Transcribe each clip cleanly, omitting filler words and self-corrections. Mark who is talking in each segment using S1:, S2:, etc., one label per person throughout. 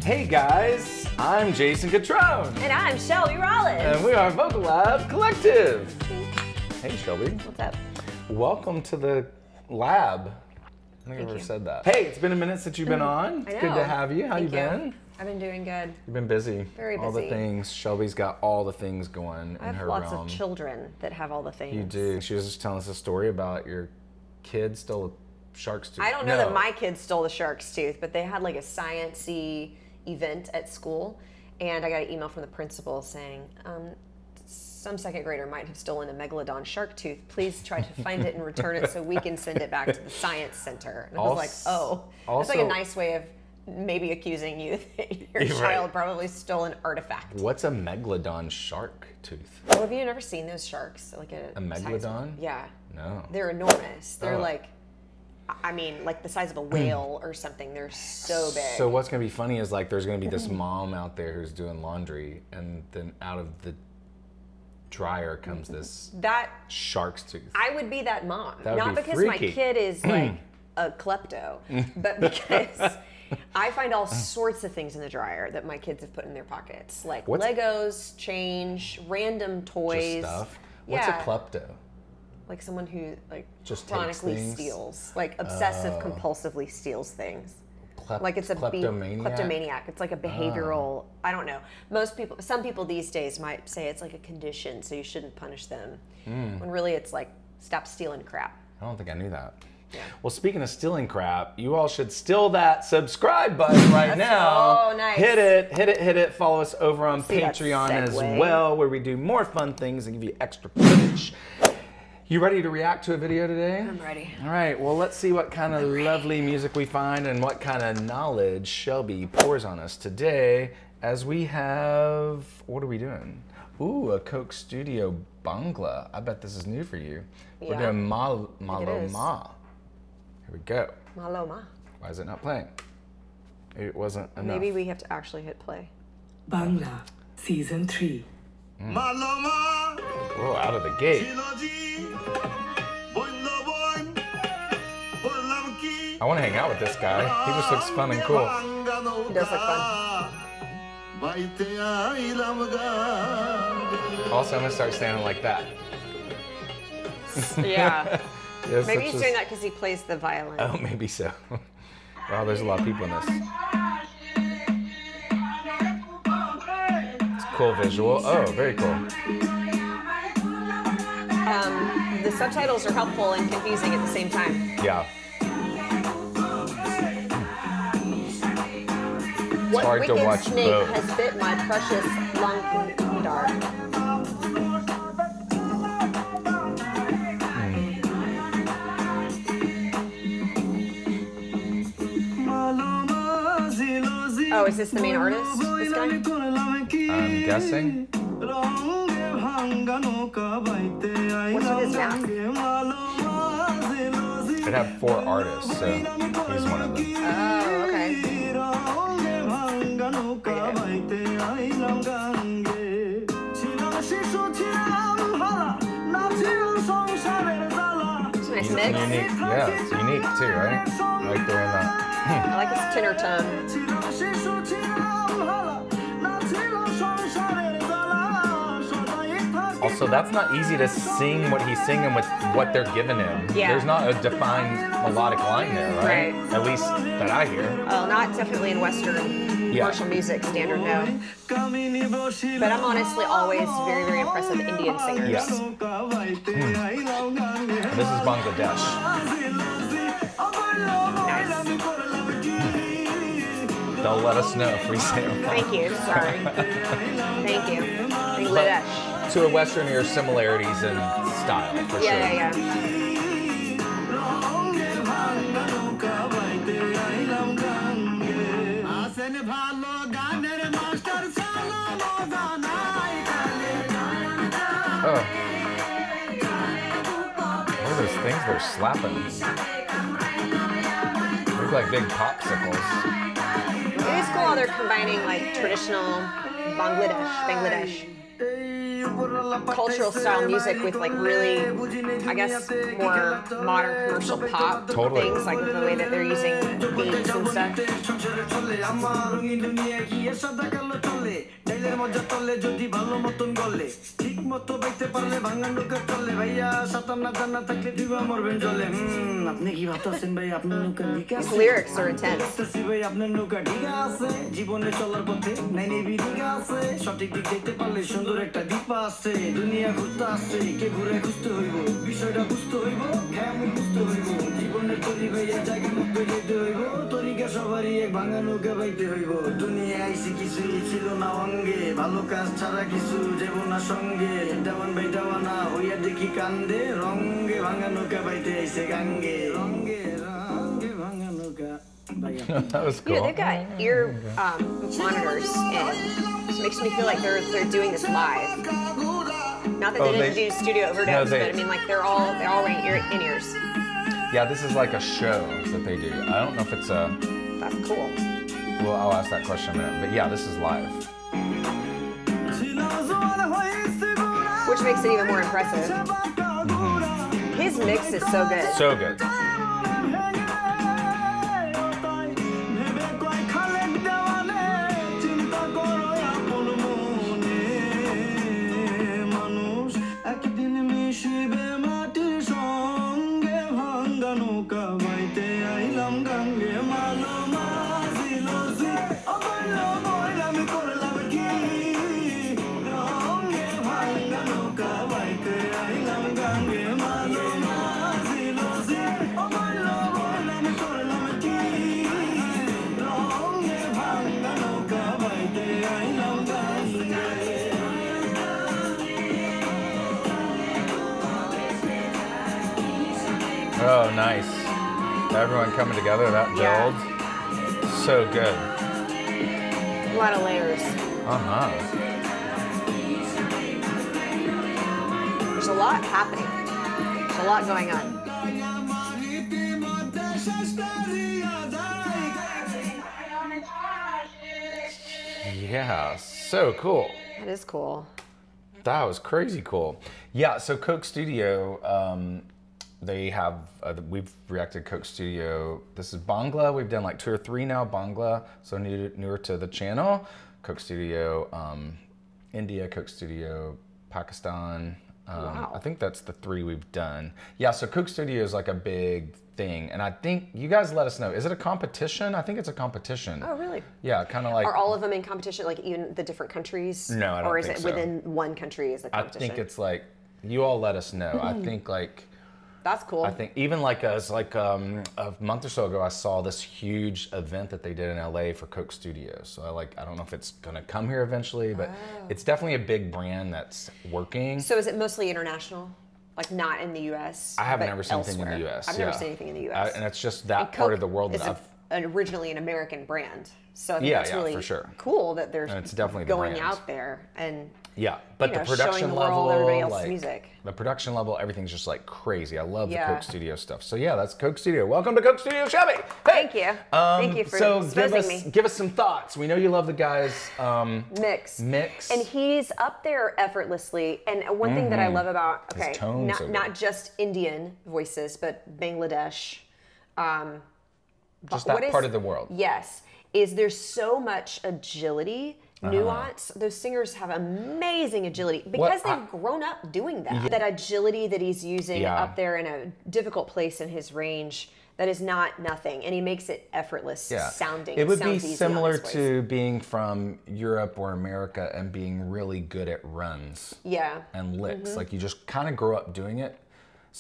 S1: Hey guys, I'm Jason Catrone.
S2: And I'm Shelby Rollins.
S1: And we are Vocal Lab Collective. Hey Shelby.
S2: What's up?
S1: Welcome to the lab. I think I've never said that. Hey, it's been a minute since you've been on.
S2: I know.
S1: Good to have you. How you been?
S2: I've been doing good.
S1: You've been busy.
S2: Very busy.
S1: All the things. Shelby's got all the things going in her realm.
S2: I have lots of children that have all the things.
S1: You do. She was just telling us a story about your kid stole a shark's tooth.
S2: I don't know that my kids stole the shark's tooth, but they had like a science-y event at school, and I got an email from the principal saying, some second grader might have stolen a megalodon shark tooth. Please try to find it and return it so we can send it back to the science center. And I was like, oh. That's like a nice way of maybe accusing you that your child probably stole an artifact.
S1: What's a megalodon shark tooth?
S2: Well, have you never seen those sharks? Like a
S1: megalodon?
S2: Yeah.
S1: No.
S2: They're enormous. They're like, I mean, like the size of a whale or something. They're so big.
S1: So what's going to be funny is like there's going to be this mom out there who's doing laundry, and then out of the dryer comes this shark's tooth.
S2: I would be that mom.
S1: That would
S2: Not
S1: be
S2: because
S1: freaky.
S2: my kid is like a klepto, but because I find all sorts of things in the dryer that my kids have put in their pockets. Like Legos, change, random toys.
S1: Just stuff? What's a klepto?
S2: Like someone who like
S1: just
S2: chronically steals, like obsessive compulsively steals things. Like it's a kleptomaniac. It's like a behavioral, I don't know. Some people these days might say it's like a condition, so you shouldn't punish them. When really it's like, stop stealing crap.
S1: I don't think I knew that.
S2: Yeah.
S1: Well, speaking of stealing crap, you all should steal that subscribe button right now.
S2: Oh, nice.
S1: Hit it. Follow us over on Patreon as well, where we do more fun things and give you extra footage. You ready to react to a video today?
S2: I'm ready.
S1: All right, well, let's see what kind of lovely music we find and what kind of knowledge Shelby pours on us today as we have, what are we doing? Ooh, a Coke Studio Bangla. I bet this is new for you. Yeah. We're doing Malo Ma. Here we go.
S2: Malo Ma.
S1: Why is it not playing? It wasn't enough.
S2: Maybe we have to actually hit play.
S3: Bangla, Season 3.
S1: Whoa, out of the gate. I want to hang out with this guy. He just looks fun and cool.
S2: He does look fun.
S1: Also, I'm going to start standing like that.
S2: Yeah. Maybe he's doing that because he plays the violin.
S1: Oh, maybe so. Wow, there's a lot of people in this. It's a cool visual. Oh, very cool.
S2: The subtitles are helpful and confusing at the same time.
S1: Yeah.
S2: What
S1: hard to watch
S2: snake
S1: both.
S2: has bit my precious Lankundar? Oh, is this the main artist, this guy?
S1: I'm guessing.
S2: What's with his mouth?
S1: It had 4 artists, so he's one of them.
S2: Oh, okay. It's a nice mix.
S1: Unique. Yeah, it's unique too, right? I like doing that.
S2: I like his tenor tone.
S1: Also, that's not easy to sing what he's singing with what they're giving him. Yeah. There's not a defined melodic line there, right? At least that I hear.
S2: Oh, not definitely in Western commercial music, standard no. But I'm honestly always very, very impressed with Indian singers.
S1: Yeah. This is Bangladesh.
S2: Nice.
S1: They'll let us know if we say it wrong.
S2: Thank you. Sorry. Thank you. Bangladesh.
S1: To a Western, there are similarities in style, for sure.
S2: Yeah.
S1: Oh. What are those things they're slapping? They look like big popsicles.
S2: It is cool how they're combining like traditional Bangladesh. cultural style music with like really, I guess, more modern commercial pop things, like the way that they're using beats and stuff. These lyrics are intense.
S1: That was cool.
S2: You know, they've got ear monitors in, so it makes me feel like they're doing this live. Not that they didn't do studio overdubs, but I mean, like they're all wearing in-ears.
S1: Yeah, this is like a show that they do. I don't know if it's a...
S2: That's cool.
S1: Well, I'll ask that question in a minute. But yeah, this is live.
S2: Which makes it even more impressive. His mix is so good.
S1: So good. Oh, nice. Everyone coming together, that build.
S2: Yeah.
S1: So good.
S2: A lot of layers.
S1: Uh-huh.
S2: There's a lot happening. There's a lot going on.
S1: Yeah, so cool.
S2: That is cool.
S1: That was crazy cool. Yeah, so Coke Studio, they have, we've reacted Coke Studio. This is Bangla. We've done like 2 or 3 now, Bangla. So newer to the channel. Coke Studio, India, Coke Studio, Pakistan.
S2: Wow.
S1: I think that's the 3 we've done. Yeah, so Coke Studio is like a big thing. And I think you guys let us know. Is it a competition? I think it's a competition.
S2: Oh, really?
S1: Yeah, kind of like.
S2: Are all of them in competition, like even the different countries?
S1: No, I don't think so.
S2: Or is it within one country is the competition?
S1: I think it's like, you all let us know. I think like.
S2: That's cool.
S1: I think even like a month or so ago, I saw this huge event that they did in LA for Coke Studios. So I don't know if it's gonna come here eventually, but it's definitely a big brand that's working.
S2: So is it mostly international? Like not in the US?
S1: I haven't ever seen anything in the US.
S2: I've never seen anything in the US.
S1: And it's just that part of the world that
S2: originally an American brand. So I think that's really
S1: for sure.
S2: cool that they're
S1: it's definitely
S2: going
S1: the
S2: out there and
S1: but the production
S2: showing the
S1: level,
S2: world everybody else's music.
S1: The production level, everything's just like crazy. I love the Coke Studio stuff. So yeah, that's Coke Studio. Welcome to Coke Studio, Shelby. Hey.
S2: Thank you. Thank you for exposing me.
S1: Give us some thoughts. We know you love the guy's
S2: mix.
S1: And
S2: he's up there effortlessly. And one thing that I love about not just Indian voices, but Bangladesh.
S1: Just that part of the world.
S2: Yes. Is there's so much agility, nuance. Those singers have amazing agility because they've grown up doing that. That agility that he's using up there in a difficult place in his range, that is not nothing. And he makes it effortless sounding.
S1: It would be similar to being from Europe or America and being really good at runs and licks. Like you just kind of grow up doing it.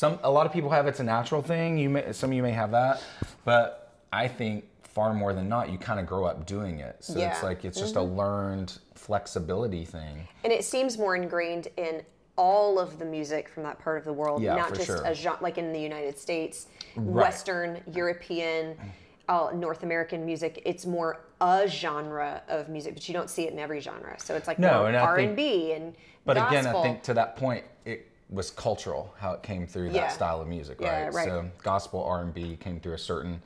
S1: A lot of people have it's a natural thing. Some of you may have that, but I think far more than not, you kind of grow up doing it. So it's like, it's just a learned flexibility thing.
S2: And it seems more ingrained in all of the music from that part of the world, not just a genre, like in the United States, Western, European, North American music. It's more a genre of music, but you don't see it in every genre. So it's like more R&B and
S1: But
S2: gospel.
S1: again, I think to that point, it was cultural, how it came through that style of music, right? So gospel, R&B came through a certain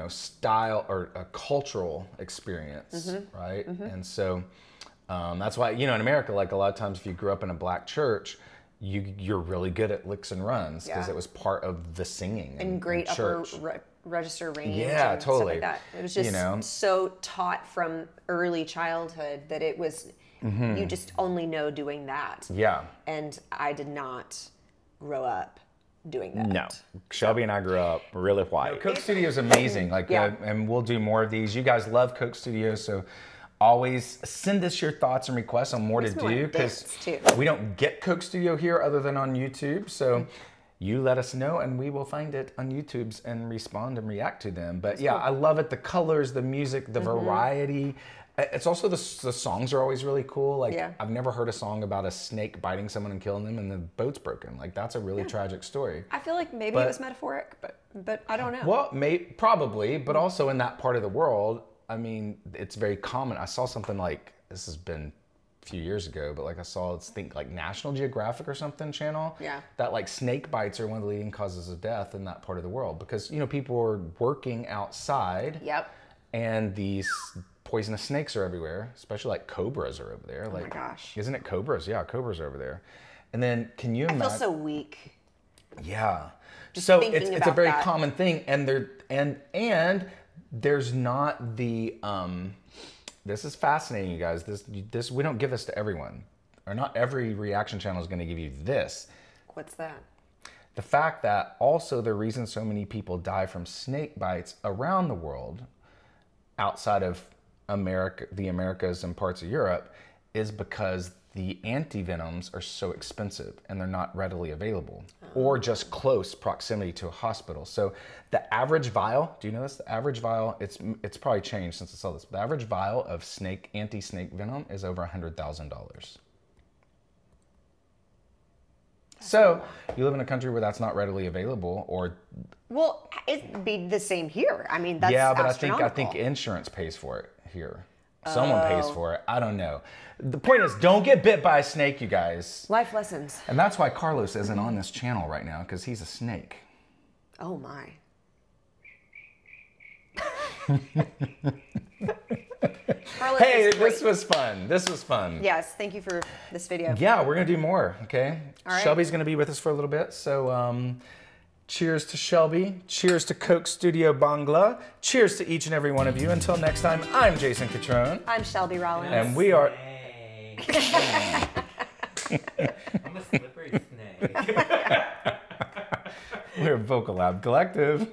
S1: style or a cultural experience, right? And so That's why, in America, like a lot of times if you grew up in a black church, you're really good at licks and runs because it was part of the singing
S2: and great upper register range.
S1: Yeah,
S2: and
S1: totally.
S2: Stuff like that. It was just so taught from early childhood that it was, you just only know doing that.
S1: Yeah.
S2: And I did not grow up doing that.
S1: No. Shelby and I grew up really white. Coke Studio is amazing. And we'll do more of these. You guys love Coke Studio, so always send us your thoughts and requests on more to do, because we don't get Coke Studio here other than on YouTube. So you let us know and we will find it on YouTube's and respond and react to them. But I love it. The colors, the music, the variety. It's also the songs are always really cool. Like I've never heard a song about a snake biting someone and killing them and the boat's broken. Like that's a really tragic story.
S2: I feel like maybe it was metaphoric, but I don't know.
S1: Well, probably, but also in that part of the world, I mean, it's very common. I saw something like, this has been a few years ago, but like I saw, like National Geographic or something channel.
S2: Yeah. That
S1: like snake bites are one of the leading causes of death in that part of the world because, people are working outside.
S2: Yep.
S1: And these poisonous snakes are everywhere, especially like cobras are over there.
S2: Oh
S1: like,
S2: my gosh.
S1: Isn't it cobras? Yeah, cobras are over there. And then can you imagine?
S2: I feel so weak.
S1: Yeah.
S2: Just
S1: so
S2: thinking
S1: it's a very
S2: about that.
S1: common thing, and there's not the this is fascinating, you guys. This we don't give this to everyone, or not every reaction channel is going to give you this.
S2: What's that?
S1: The fact that also the reason so many people die from snake bites around the world, outside of America, the Americas and parts of Europe, is because the antivenoms are so expensive and they're not readily available or just close proximity to a hospital. So the average vial, do you know this? The average vial, it's probably changed since I saw this. The average vial of anti-snake venom is over $100,000. So you live in a country where that's not readily available, or
S2: well, it'd be the same here. I mean, that's
S1: but
S2: astronomical.
S1: I think insurance pays for it here. Someone pays for it. I don't know. The point is, don't get bit by a snake, you guys.
S2: Life lessons.
S1: And that's why Carlos isn't on this channel right now, because he's a snake.
S2: Oh my. Carlos,
S1: hey, this was fun. This was fun.
S2: Yes, thank you for this video.
S1: Yeah, we're going to do more, okay?
S2: All right.
S1: Shelby's going to be with us for a little bit, so cheers to Shelby. Cheers to Coke Studio Bangla. Cheers to each and every one of you. Until next time, I'm Jason Catrone.
S2: I'm Shelby Rollins.
S1: And we are...
S4: I'm a slippery snake.
S1: We're Vocal Lab Collective.